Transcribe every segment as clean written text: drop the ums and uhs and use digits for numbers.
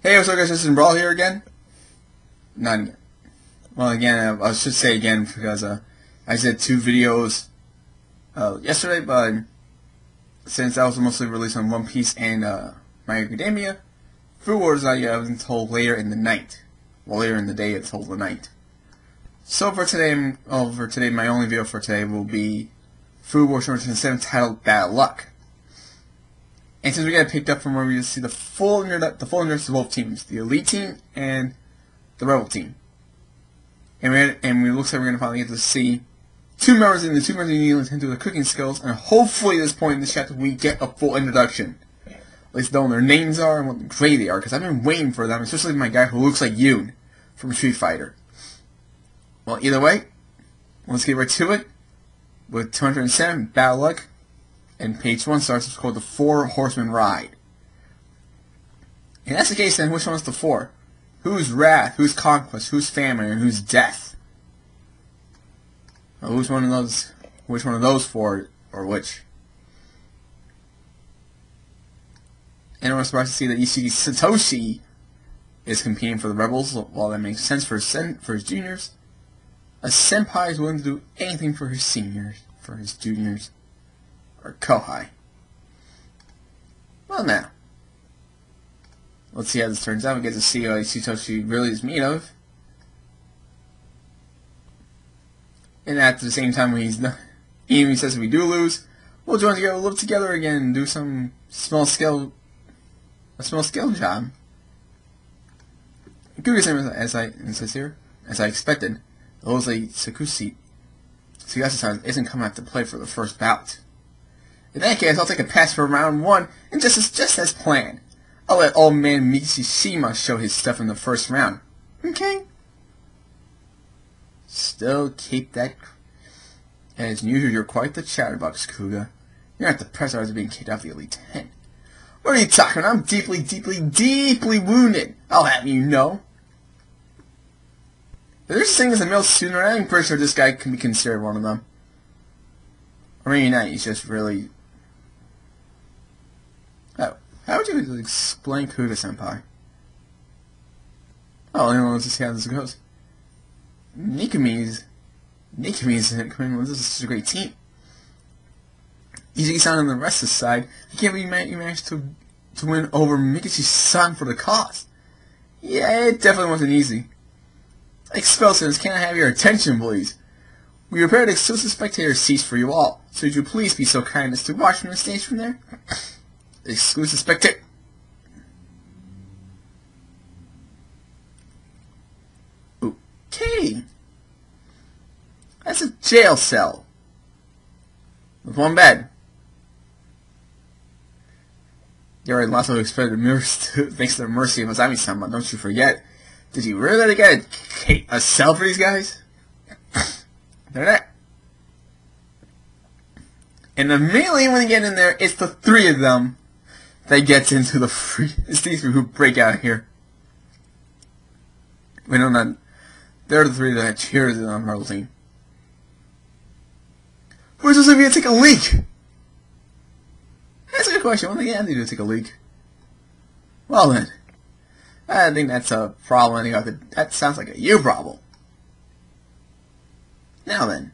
Hey, what's up guys, this is Brawl here again. Not again. Well, again, I should say again because I did 2 videos yesterday, but since I was mostly released on One Piece and My Academia, Food Wars I was told later in the night. Well, later in the day it's told the night. So for today, my only video for today will be Food Wars 7 titled Bad Luck. And since we got it picked up from where we see the full introduction of both teams, the Elite Team and the Rebel Team. And we looks like we're gonna finally get to see two members in New Zealand into their cooking skills, and hopefully at this point in this chapter we get a full introduction. At least know what their names are and what grade they are, because I've been waiting for them, especially my guy who looks like Yoon from Street Fighter. Well, either way, let's get right to it with 207, Bad Luck. And page 1 starts, it's called the 4 Horsemen Ride. And that's the case, then which one's the 4? Who's wrath, who's conquest, who's famine, and who's death? Well, which one of those 4, or which? And I'm surprised to see that ECD Satoshi is competing for the rebels. While that makes sense for his juniors, a senpai is willing to do anything for his seniors, for his juniors, or Kohai. Well, now, let's see how this turns out. We get to see what Satoshi really is made of. And at the same time, when he's not, even he says if we do lose, we'll join together, live together again, and do some small scale job. Good as I expected, Ose Tsugasa-san isn't coming out to play for the first bout. In that case, I'll take a pass for round 1, and just as planned, I'll let old man Mishima show his stuff in the first round. Okay? Still keep that. As usual, you're quite the chatterbox, Kuga. You're not the president of being kicked out of the Elite 10. What are you talking about? I'm deeply wounded. I'll have you know. If there's such thing as a male student, I'm pretty sure this guy can be considered one of them. Or maybe not, he's just really... Oh, how would you explain Kuga-senpai? Oh, let's just see how this goes. Nikumi's coming with this is such a great team. Izuki-san on the rest of the side, I can't believe you managed to win over Mikashi-san for the cause. Yeah, it definitely wasn't easy. Expulsions, can I have your attention, please? We prepared exclusive spectator seats for you all, so would you please be so kind as to watch from the stage from there? Exclusive spectator. Okay. That's a jail cell. With 1 bed. There are lots of expected mirrors thanks to the mercy of Masami-san, but don't you forget, did you really let it get a cell for these guys? They're there. And immediately when they get in there, it's the 3 of them that gets into the free. It's these who break out here. Wait, no, not. They're the 3 that cheers on Marvel team. Where's supposed to be to take a leak? That's a good question. What do they do to take a leak? Well then, I think that's a problem. That sounds like a you problem. Now then.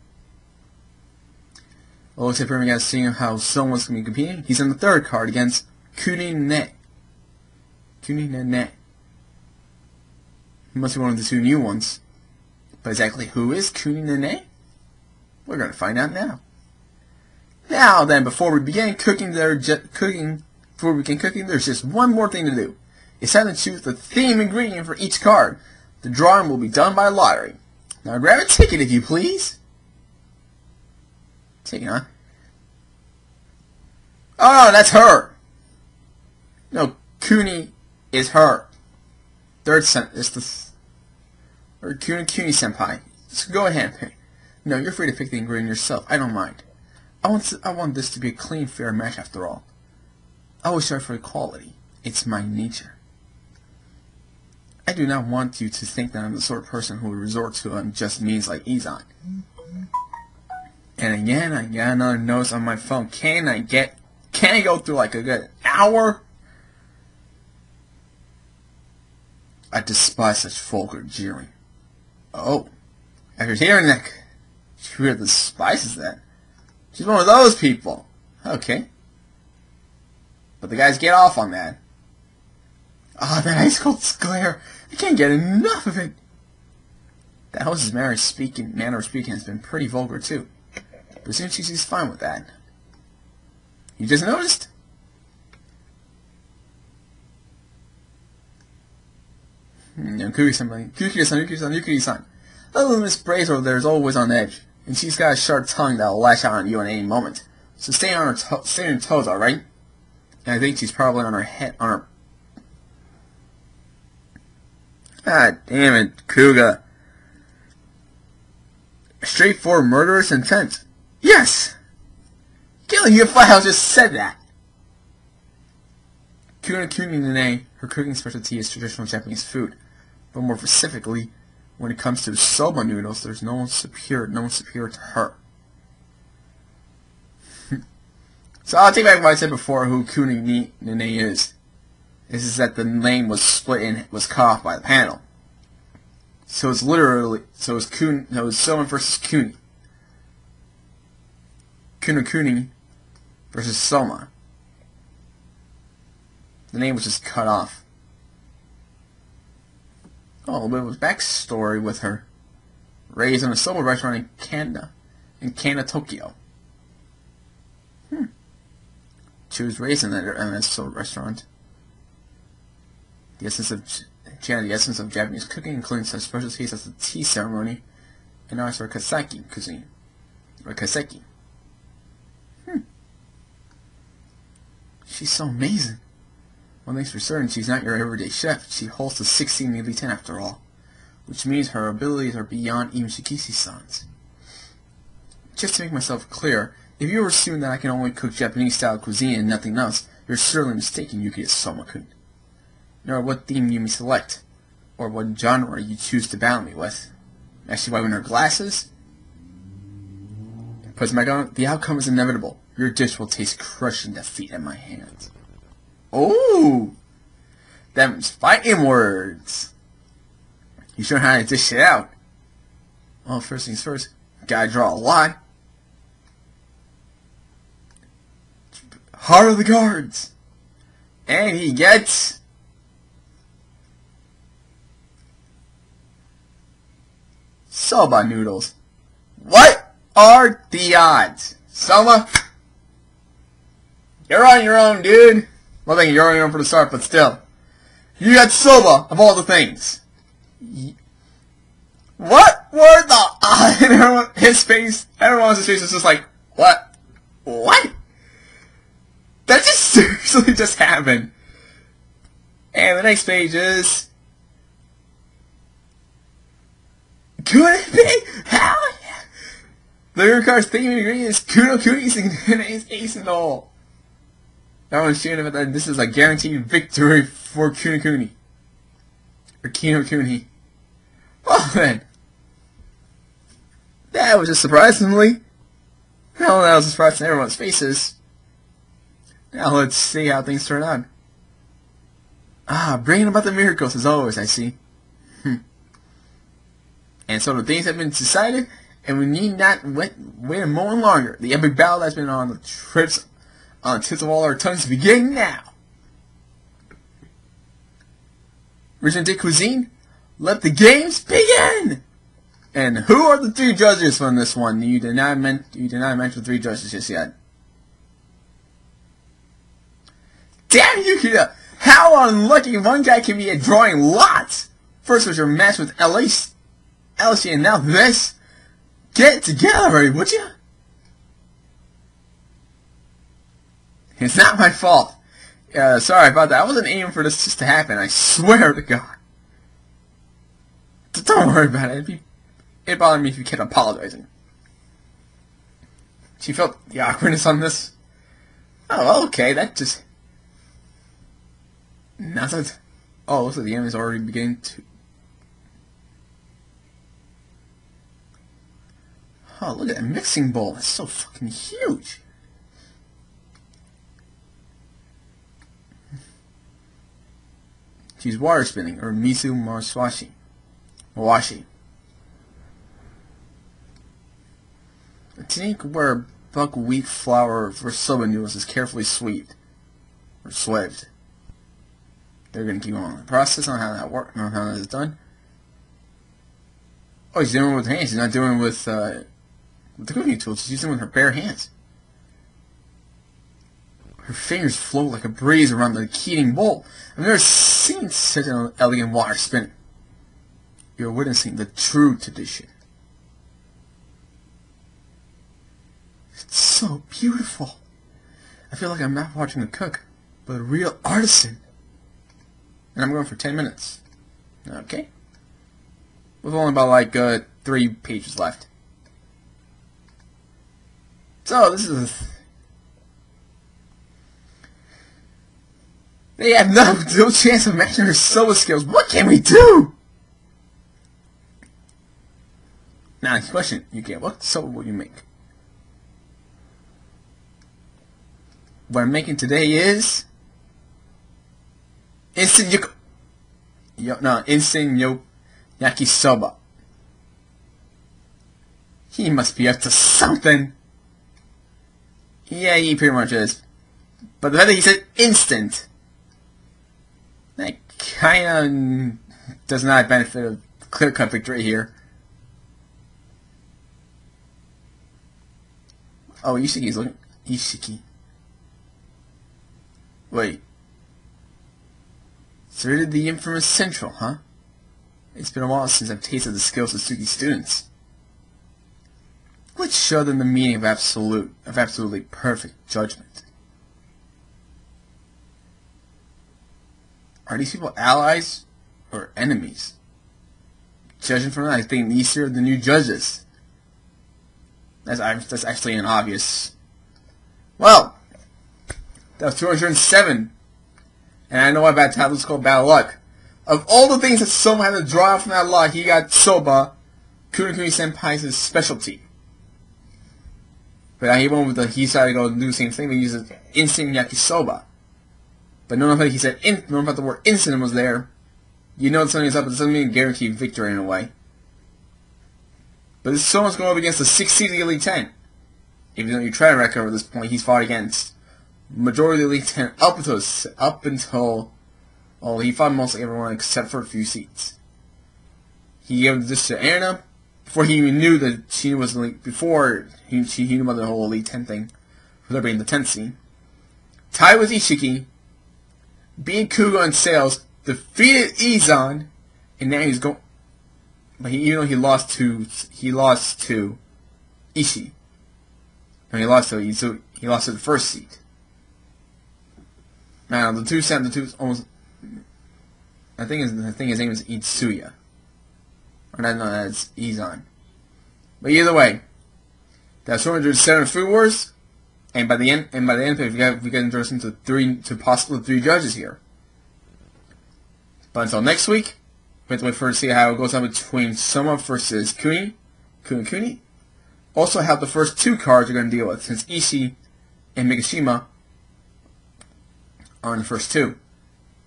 Well, looks like we're going to see how someone's going to be competing. He's on the 3rd card against Kunine. Kunine. He must be one of the 2 new ones. But exactly who is Kunine? We're going to find out now. Now then, before we begin cooking, there's just one more thing to do. It's time to choose the theme ingredient for each card. The drawing will be done by lottery. Now grab a ticket if you please. Ticket, huh? Oh, that's her. No, Kuni is her. 3rd sentence. Or Kuni-senpai. Just go ahead and pick. No, you're free to pick the ingredient yourself. I don't mind. I want this to be a clean, fair match after all. I always strive for equality. It's my nature. I do not want you to think that I'm the sort of person who would resort to unjust means like Izan. And again, I got another notice on my phone. Can I go through like a good hour I despise such vulgar jeering. Oh, after hearing that, she really despises that. She's one of those people. Okay. But the guys get off on that. Ah, that ice cold glare. I can't get enough of it. That host's manner of speaking has been pretty vulgar too. But soon she's fine with that. You just noticed? Yukiri-san. Little Miss Brace over there is always on edge, and she's got a sharp tongue that'll lash out on you at any moment. So stay on your toes, all right? And I think she's probably on her. God damn it, Kuga. Straightforward murderous intent. Yes! Killing you if I just said that. Kuni-nene, her cooking specialty is traditional Japanese food. But more specifically, when it comes to soba noodles, there's no one superior to her. So I'll take back what I said before who Kuni-nene is. This is that the name was split and was cut off by the panel. So it's Soma versus Kuni. Kuni versus Soma. The name was just cut off. Oh, a little bit of backstory with her. Raised in a soba restaurant in Kaneda, Tokyo. She was raised in a soba restaurant. The essence of Japanese cooking, including such specialties as the tea ceremony and also kaseki cuisine. Or kaseki. She's so amazing. One thing's for certain, she's not your everyday chef. She holds the 16 Elite 10 after all. Which means her abilities are beyond even Shikishi-san's. Just to make myself clear, if you assume that I can only cook Japanese-style cuisine and nothing else, you're certainly mistaken, Yuki Soma-kun. Nor what theme you may select, or what genre you choose to battle me with. Actually, wiping her glasses? Because the outcome is inevitable. Your dish will taste crushing defeat at my hands. Oh! Them's fighting words! You sure how to dish it out? Well, first things first, gotta draw a line. Heart of the cards! And he gets... soba noodles. What are the odds? Soma? You're on your own, dude. Well, thank you, you're on your own for the start, but still. You got soba, of all the things. What were the odds? And everyone else's face was just like, what? What? That just seriously just happened. And the next page is... Could it be? Hell yeah! The card's theme ingredient is Kuno Kuni's and ace and all. That one's shooting about that. This is a guaranteed victory for Kuni. Or Kino Kuni. Well then. That was just surprisingly. Well, that was a surprise to everyone's faces. Now let's see how things turn out. Ah, bringing about the miracles as always, I see. And so the things have been decided, and we need not wait a moment longer. The epic battle that's been on the tips of all our tongues begin now. Regent de Cuisine, let the games begin! And who are the three judges from this one? You did not mention three judges just yet. Damn you, Kida! How unlucky one guy can be at drawing lots! First was your match with Elsie, and now this? Get it together already, would you? It's not my fault. Sorry about that. I wasn't aiming for this just to happen. I swear to God. Don't worry about it. It'd bother me if you kept apologizing. She felt the awkwardness on this. Oh, okay. That just... Nothing. Oh, looks like the enemy's already beginning to... Oh, look at that mixing bowl. It's so fucking huge. to use water spinning, or misu mawashi. A technique where buckwheat flour for soba noodles is carefully sweetened or swept. They're going to keep on the process on how that works, on how that is done. Oh, she's doing it with hands. She's not doing it with the cooking tools. She's using it with her bare hands. Her fingers float like a breeze around the heating bowl. I've never seen such an elegant water spin. You're witnessing the true tradition. It's so beautiful. I feel like I'm not watching a cook, but a real artisan. And I'm going for 10 minutes. Okay. With only about like 3 pages left. So this is. They have no chance of matching her soba skills. What can we do? Now the question you get: what soba will you make? What I'm making today is instant yakisoba. He must be up to something. Yeah, he pretty much is. But the fact that he said instant, that kinda does not benefit a clear-cut victory here. Oh, Ishiki's looking. Ishiki. Wait. So rid of the infamous Central, huh? It's been a while since I've tasted the skills of Suki's students. Let's show them the meaning of absolutely perfect judgment. Are these people allies or enemies? Judging from that, I think these are the new judges. That's actually an obvious. Well, that was 207. And I know about that was called bad luck. Of all the things that Soma had to draw from that luck, he got soba, Kunekuni Senpai's specialty. But he went with he decided to go do the same thing, but he uses instant yakisoba. But no matter he said no matter the word instant was there, you know something is up, but it doesn't mean guarantee victory in a way. But this Soma's going up against the 6th seed of the Elite 10. Even though you try to record at this point, he's fought against majority of the Elite 10 up until well, he fought mostly everyone except for a few seats. He gave this to Anna before he even knew that she was elite. Before he knew about the whole Elite 10 thing, for there being the 10th seed. Tai was Ishiki, beat Kuga on sales, defeated Izan, and now he's going. But even though he lost to Ishii. And he lost to the first seed. Now the two almost. I think his name is Itsuya. Or no, that's Izan. But either way, that's 207 Food Wars, and by the end of it, we got introduced to possibly 3 judges here. But until next week, we have to wait for to see how it goes on between Soma versus Kuni. Also, how the first 2 cards are going to deal with, since Ishii and Migashima are in the first 2.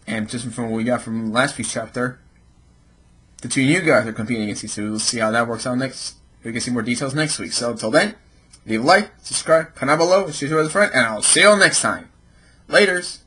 And just from what we got from last week's chapter, the 2 new guys are competing against each other. We'll see how that works out next. We can see more details next week. So until then, leave a like, subscribe, comment below, share with a friend, and I'll see you all next time. Laters.